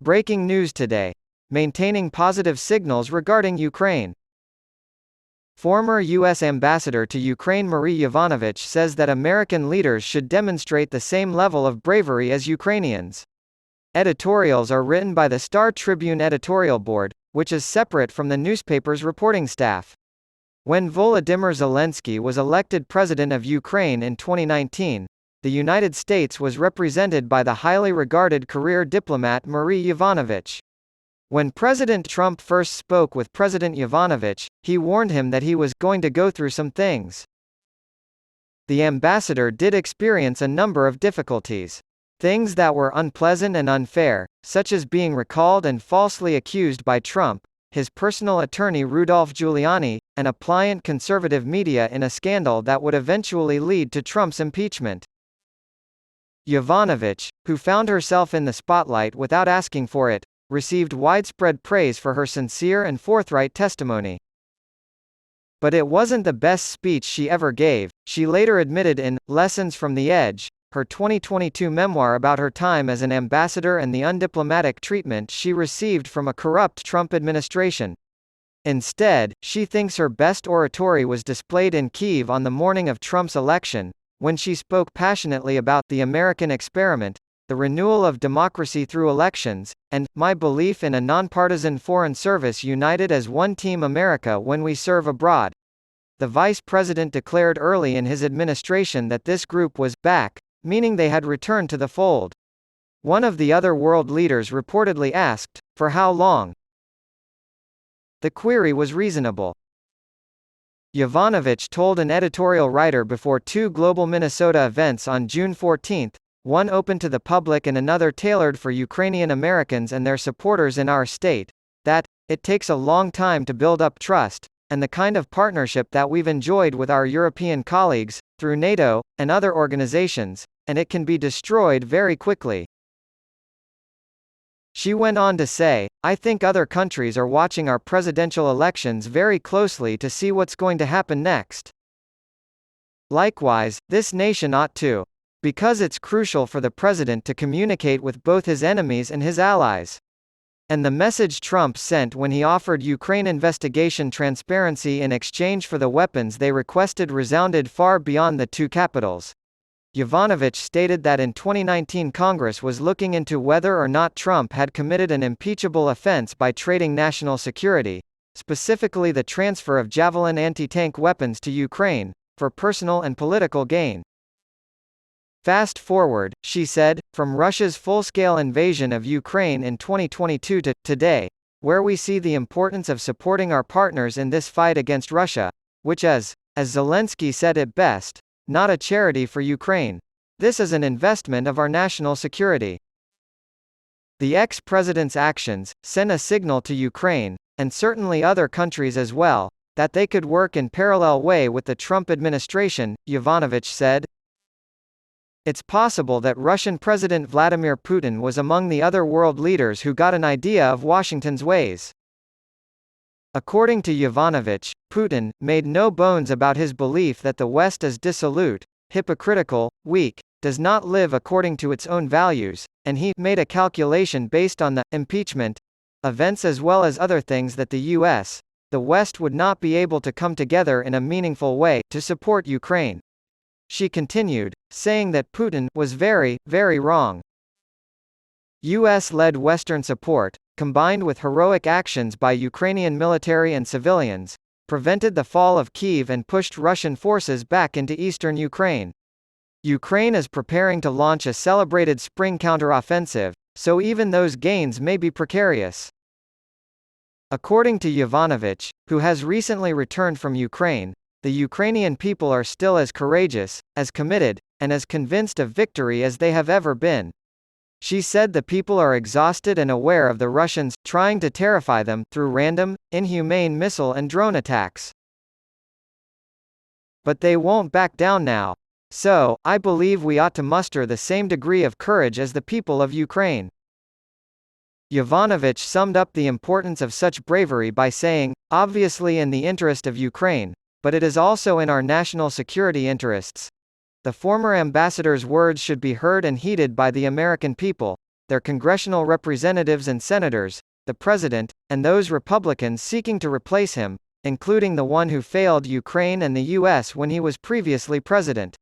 Breaking news today. Maintaining positive signals regarding Ukraine. Former U.S. Ambassador to Ukraine Marie Yovanovitch says that American leaders should demonstrate the same level of bravery as Ukrainians. Editorials are written by the Star Tribune editorial board, which is separate from the newspaper's reporting staff. When Volodymyr Zelensky was elected president of Ukraine in 2019, the United States was represented by the highly regarded career diplomat Marie Yovanovitch. When President Trump first spoke with President Yovanovitch, he warned him that he was going to go through some things. The ambassador did experience a number of difficulties. Things that were unpleasant and unfair, such as being recalled and falsely accused by Trump, his personal attorney Rudolph Giuliani, and a pliant conservative media in a scandal that would eventually lead to Trump's impeachment. Yovanovitch, who found herself in the spotlight without asking for it, received widespread praise for her sincere and forthright testimony. But it wasn't the best speech she ever gave, she later admitted in Lessons from the Edge, her 2022 memoir about her time as an ambassador and the undiplomatic treatment she received from a corrupt Trump administration. Instead, she thinks her best oratory was displayed in Kyiv on the morning of Trump's election, when she spoke passionately about the American experiment, the renewal of democracy through elections, and my belief in a nonpartisan foreign service united as one team America when we serve abroad. The vice president declared early in his administration that this group was back, meaning they had returned to the fold. One of the other world leaders reportedly asked, "For how long?" The query was reasonable. Yovanovitch told an editorial writer before two global Minnesota events on June 14, one open to the public and another tailored for Ukrainian Americans and their supporters in our state, that it takes a long time to build up trust, and the kind of partnership that we've enjoyed with our European colleagues, through NATO, and other organizations, and it can be destroyed very quickly. She went on to say, "I think other countries are watching our presidential elections very closely to see what's going to happen next. Likewise, this nation ought to. Because it's crucial for the president to communicate with both his enemies and his allies. And the message Trump sent when he offered Ukraine investigation transparency in exchange for the weapons they requested resounded far beyond the two capitals." Yovanovitch stated that in 2019 Congress was looking into whether or not Trump had committed an impeachable offense by trading national security, specifically the transfer of Javelin anti-tank weapons to Ukraine, for personal and political gain. Fast forward, she said, from Russia's full-scale invasion of Ukraine in 2022 to today, where we see the importance of supporting our partners in this fight against Russia, which is, as Zelensky said it best, not a charity for Ukraine. This is an investment of our national security. The ex-president's actions sent a signal to Ukraine, and certainly other countries as well, that they could work in parallel way with the Trump administration, Yovanovitch said. It's possible that Russian President Vladimir Putin was among the other world leaders who got an idea of Washington's ways. According to Yovanovitch, Putin made no bones about his belief that the West is dissolute, hypocritical, weak, does not live according to its own values, and he made a calculation based on the impeachment events as well as other things that the West would not be able to come together in a meaningful way to support Ukraine. She continued, saying that Putin was very, very wrong. US-led Western support, combined with heroic actions by Ukrainian military and civilians, prevented the fall of Kyiv and pushed Russian forces back into eastern Ukraine. Ukraine is preparing to launch a celebrated spring counteroffensive, so even those gains may be precarious. According to Yovanovitch, who has recently returned from Ukraine, the Ukrainian people are still as courageous, as committed, and as convinced of victory as they have ever been. She said the people are exhausted and aware of the Russians trying to terrify them through random, inhumane missile and drone attacks. But they won't back down now. So, I believe we ought to muster the same degree of courage as the people of Ukraine. Yovanovitch summed up the importance of such bravery by saying, obviously in the interest of Ukraine, but it is also in our national security interests. The former ambassador's words should be heard and heeded by the American people. their congressional representatives and senators, the president, and those Republicans seeking to replace him, including the one who failed Ukraine and the U.S. when he was previously president.